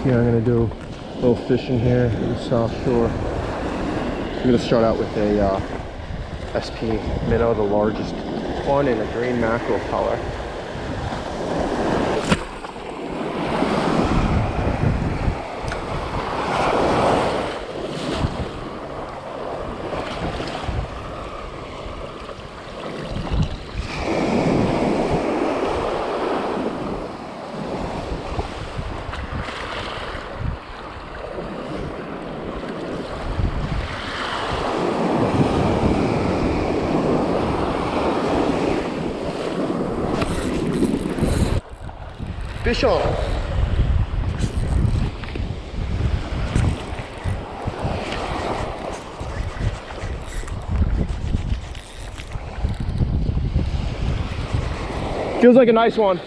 here. I'm gonna do a little fishing here in the South Shore. I'm gonna start out with a SP minnow, the largest one in a green mackerel color. Fish on. Feels like a nice one.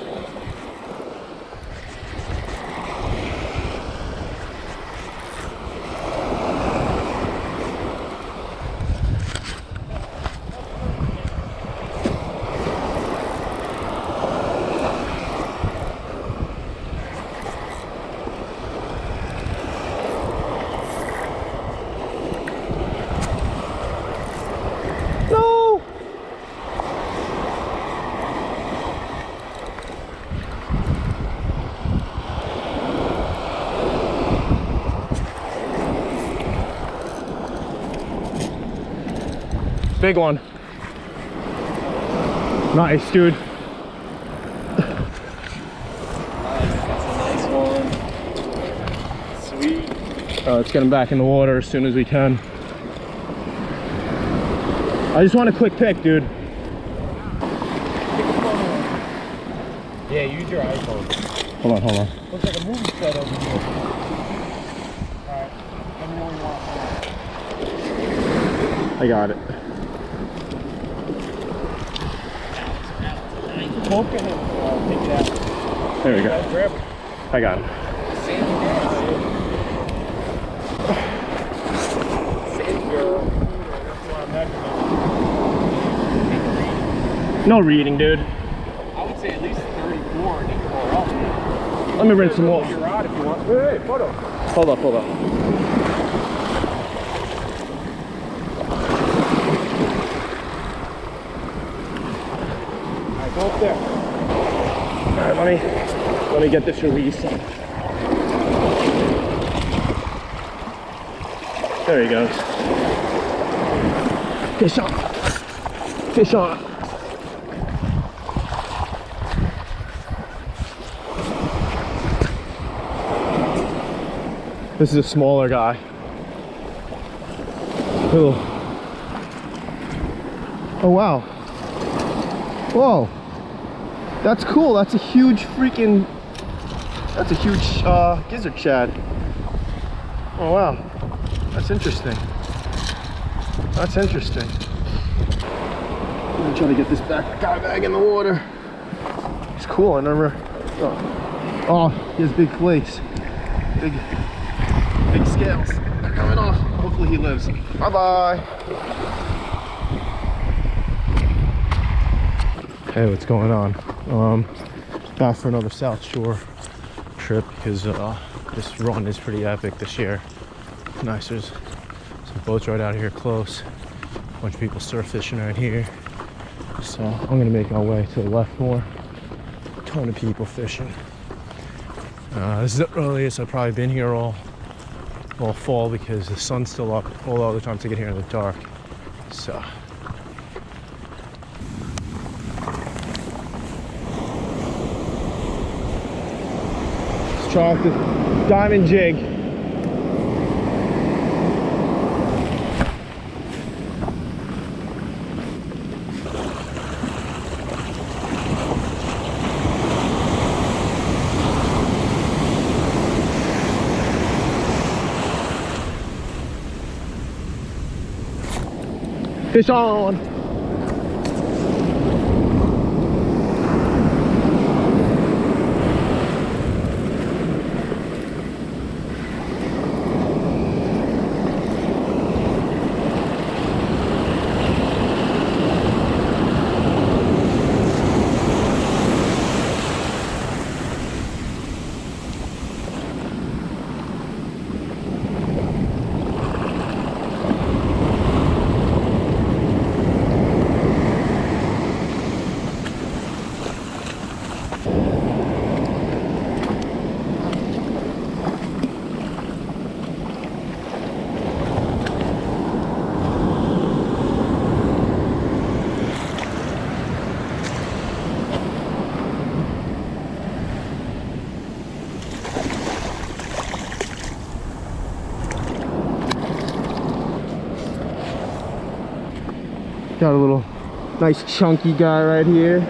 Big one. Nice, dude. That's a nice one. Sweet. Let's get him back in the water as soon as we can. I just want a quick pick, dude. Yeah, use your iPhone. Hold on, hold on. Looks like a movie set over here. Alright, let me know when you want. I got it. Poke him. Take it out. There we go. Grab it. I got him. No reading, dude. I would say at least 34 and you can roll up. Let me rinse some more. Your rod if you want. Hey, photo. Hold up, hold up. Alright, go up there. All right, let me get this release. There he goes. Fish on. Fish on. This is a smaller guy. Little. Oh wow. Whoa. That's cool. That's a huge freaking. That's a huge gizzard shad. Oh wow. That's interesting. That's interesting. I'm gonna try to get this guy back in the water. He's cool. I never. Oh, he has big flakes. Big scales. They're coming off. Hopefully he lives. Bye bye. Hey, what's going on? Back for another South Shore trip because this run is pretty epic this year. Nice, there's some boats right out here close. A bunch of people surf fishing right here. So I'm gonna make my way to the left more. A ton of people fishing. This is the earliest I've probably been here all fall because the sun's still up. All the other times I get here in the dark. So. Let's try out the diamond jig. Fish on! Got a little nice chunky guy right here.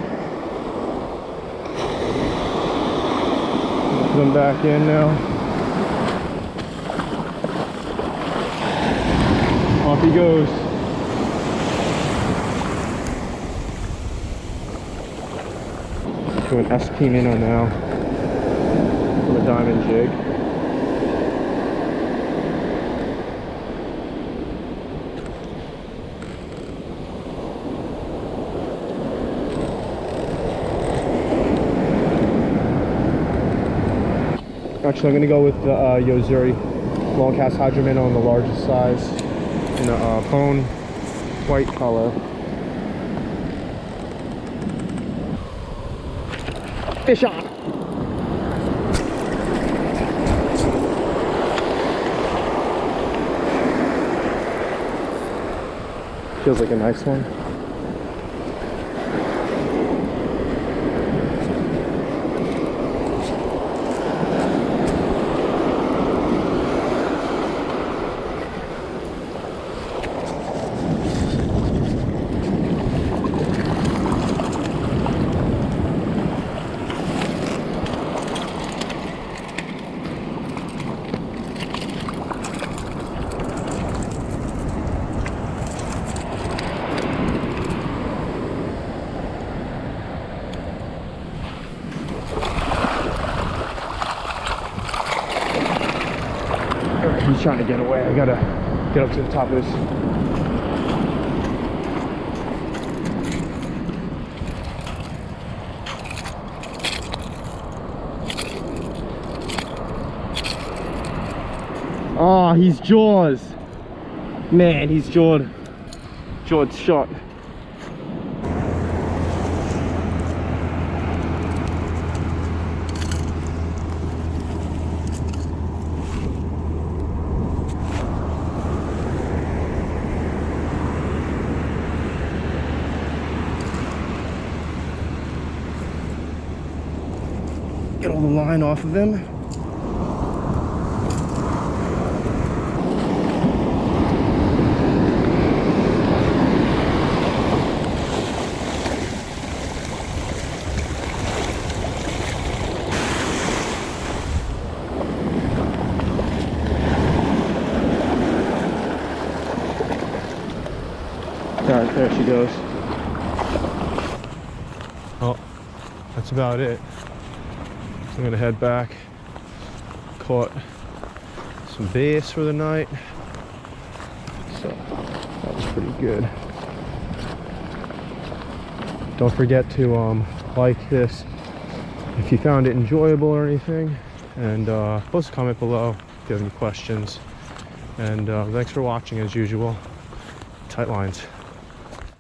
Put him back in now. Off he goes. Do an SP minnow now from a diamond jig. Actually, I'm going to go with the Yo-Zuri long cast hydro minnow on the largest size in a bone white color. Fish on! Feels like a nice one. He's trying to get away. I gotta get up to the top of this. Oh, he's Jaws. Man, he's jawed. Jawed shot. Get all the line off of him. Alright, there she goes. Well, that's about it. I'm gonna head back. Caught some bass for the night, so that was pretty good. Don't forget to like this if you found it enjoyable or anything, and post a comment below if you have any questions. And thanks for watching as usual. Tight lines.